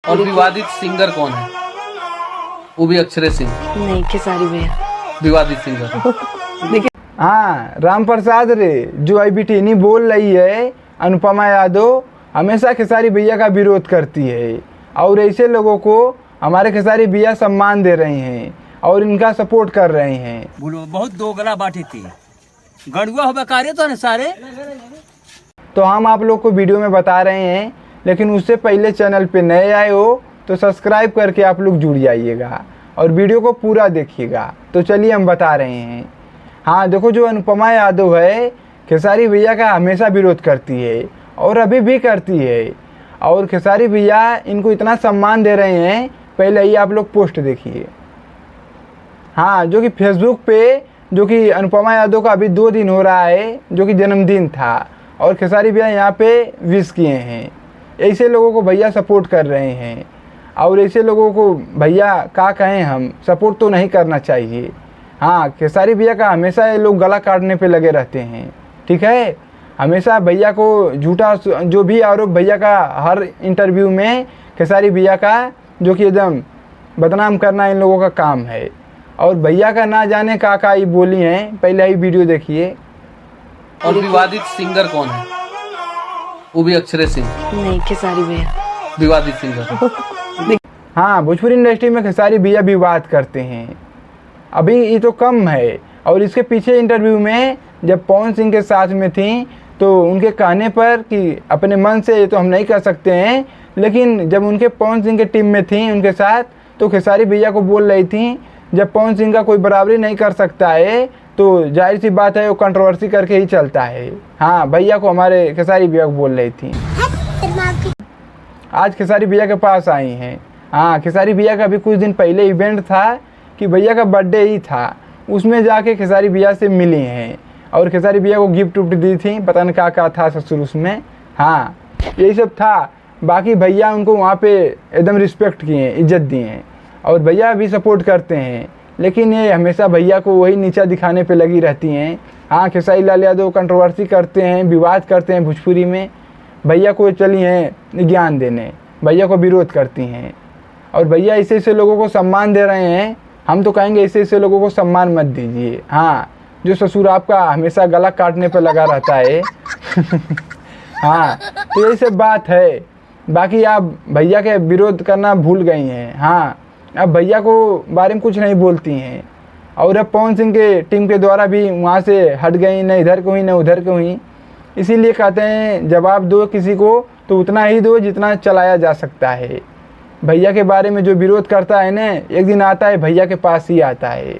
और विवादित सिंगर कौन है? वो भी अक्षरे सिंह। नहीं, खेसारी भैया विवादित सिंगर। हाँ, राम प्रसाद रे जो अभी टीनी बोल रही है, अनुपमा यादव हमेशा खेसारी भैया का विरोध करती है और ऐसे लोगों को हमारे खेसारी भैया सम्मान दे रहे हैं और इनका सपोर्ट कर रहे हैं। बहुत दोगला बाटी थी, गड़ुआ हो बेकारे तो सारे। तो हम आप लोग को वीडियो में बता रहे हैं, लेकिन उससे पहले चैनल पे नए आए हो तो सब्सक्राइब करके आप लोग जुड़ जाइएगा और वीडियो को पूरा देखिएगा। तो चलिए हम बता रहे हैं। हाँ देखो, जो अनुपमा यादव है खेसारी भैया का हमेशा विरोध करती है और अभी भी करती है, और खेसारी भैया इनको इतना सम्मान दे रहे हैं। पहले ही आप लोग पोस्ट देखिए। हाँ, जो कि फेसबुक पे जो कि अनुपमा यादव का अभी 2 दिन हो रहा है, जो कि जन्मदिन था, और खेसारी भैया यहाँ पे विश किए हैं। ऐसे लोगों को भैया सपोर्ट कर रहे हैं और ऐसे लोगों को भैया क्या कहें, हम सपोर्ट तो नहीं करना चाहिए। हाँ, खेसारी भैया का हमेशा ये लोग गला काटने पे लगे रहते हैं, ठीक है। हमेशा भैया को झूठा जो भी आरोप भैया का हर इंटरव्यू में खेसारी भैया का जो कि एकदम बदनाम करना इन लोगों का काम है। और भैया का ना जाने का ये बोली हैं, पहले ही वीडियो देखिए। और विवादित सिंगर कौन है? वो भी अक्षरे सिंह। नहीं, खेसारी भैया विवादित सिंगर। हाँ, भोजपुरी इंडस्ट्री में खेसारी भैया भी बात करते हैं। अभी ये तो कम है, और इसके पीछे इंटरव्यू में जब पवन सिंह के साथ में थी तो उनके कहने पर कि अपने मन से ये तो हम नहीं कर सकते हैं, लेकिन जब उनके पवन सिंह के टीम में थी उनके साथ, तो खेसारी भैया को बोल रही थी जब पवन सिंह का कोई बराबरी नहीं कर सकता है तो जाहिर सी बात है वो कंट्रोवर्सी करके ही चलता है। हाँ, भैया को हमारे खेसारी भैया को बोल रही थी। आज खेसारी भैया के पास आई हैं। हाँ, खेसारी भैया का अभी कुछ दिन पहले इवेंट था कि भैया का बर्थडे ही था, उसमें जाके खेसारी भैया से मिली हैं और खेसारी भैया को गिफ्ट उफ्ट दी थी, पता नहीं क्या था ससुर उसमें। हाँ, यही सब था। बाकी भैया उनको वहाँ पे एकदम रिस्पेक्ट किए, इज्जत दिए हैं, और भैया भी सपोर्ट करते हैं, लेकिन ये हमेशा भैया को वही नीचा दिखाने पे लगी रहती हैं। हाँ, खेसारी लाल यादव कंट्रोवर्सी करते हैं, विवाद करते हैं भोजपुरी में, भैया को चली हैं ज्ञान देने, भैया को विरोध करती हैं। और भैया ऐसे ऐसे लोगों को सम्मान दे रहे हैं, हम तो कहेंगे ऐसे ऐसे लोगों को सम्मान मत दीजिए। हाँ, जो ससुर आपका हमेशा गला काटने पर लगा रहता है। हाँ, तो यही सब बात है। बाकी आप भैया के विरोध करना भूल गई हैं। हाँ, अब भैया को बारे में कुछ नहीं बोलती हैं, और अब पवन सिंह के टीम के द्वारा भी वहाँ से हट गई, न इधर को हुई न उधर को हुई। इसीलिए कहते हैं जवाब दो किसी को तो उतना ही दो जितना चलाया जा सकता है। भैया के बारे में जो विरोध करता है ना, एक दिन आता है भैया के पास ही आता है।